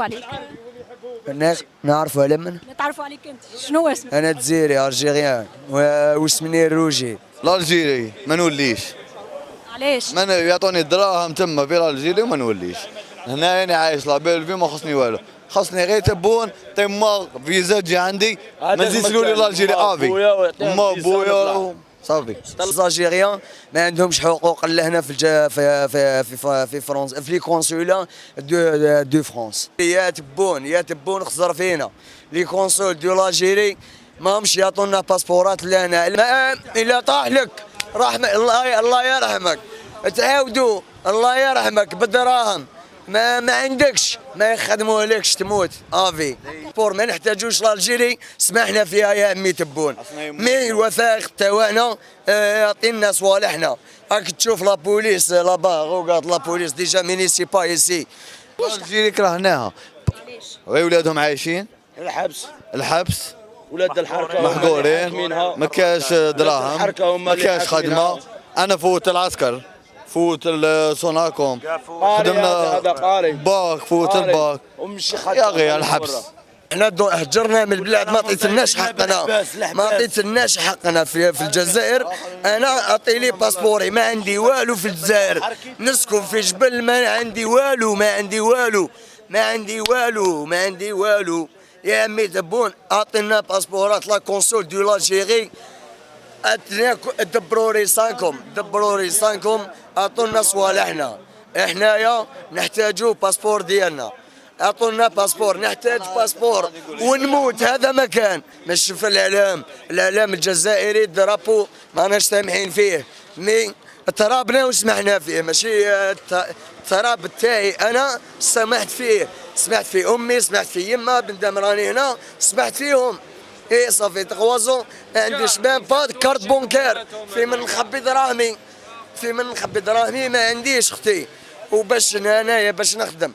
نتعرفوا عليك. الناس نعرفوا على من؟ نتعرفوا عليك انت، شنو هو اسمك؟ انا جزيري ارجيريان واسمني الروجي. الالجيري ما نوليش. علاش؟ من يعطوني دراهم تما في الالجيري وما نوليش. هنا انا عايش لابيل في ما خصني والو، خصني غير تبون تما فيزا تجي عندي ما تزيدش تقولي الالجيري افي ما بويا صافي. الالجيريان ما عندهمش حقوق الا هنا في فرنسا في لي كونسولا دو فرانس. يا تبون خزر فينا لي كونسول دو الجيري ماهمش يعطونا باسبورات لنا الا طاح لك رحمه الله يرحمك تعاودوا الله يرحمك بالدراهم ما عندكش ما يخدموه لكش تموت افي بور ما نحتاجوش الجيري سمحنا فيها يا عمي تبون مي الوثائق تاعنا يعطينا صوالحنا راك تشوف لا بوليس لابا غوغات لا بوليس ديجا مينيسيبا ايسي الالجيري كرهناها. وي ولادهم عايشين الحبس ولاد الحركه محقورين ما كاش دراهم ما كاش خدمه. انا فوت العسكر فوت السوناكوم خدمنا باك فوت الباك يا غير الحبس. احنا هجرنا من البلاد ما عطيتلناش حقنا ما عطيتلناش حقنا في الجزائر. انا اعطي لي باسبوري ما عندي والو في الجزائر نسكن في جبل ما عندي والو ما عندي والو يا عمي تبون اعطينا باسبورات لا كونسول دو لاجيري دبروا ريسانكم اعطونا صوالحنا احنايا نحتاجوا باسبور ديالنا اعطونا باسبور نحتاج باسبور ونموت. هذا مكان ماشي في الاعلام الجزائري الدرابو ماناش سامحين فيه مي ترابنا وسمحنا فيه ماشي التراب تاعي انا سمحت في امي سمحت في يما بندم راني هنا سمحت فيهم ايه صافي تغوازو ما عنديش ميم با كارت بونكير في من نخبي دراهمي ما عنديش اختي وباش انايا باش نخدم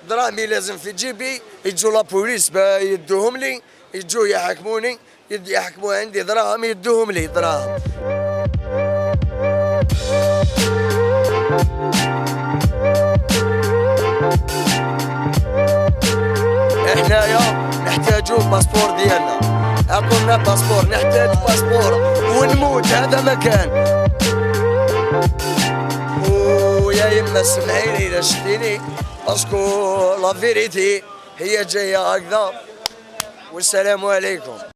دراهمي لازم في جيبي يجوا لا بوليس يدوهم لي يجوا يحاكموني يحكموا عندي دراهم يدوهم لي دراهم. احنايا نحتاجوا باسبور ديالنا اعطونا باسبور نحتاج باسبور ونموت. هذا مكان ويا يما سمعيني الا شتيني باسكو لا فيريتي هي جايه هكذا والسلام عليكم.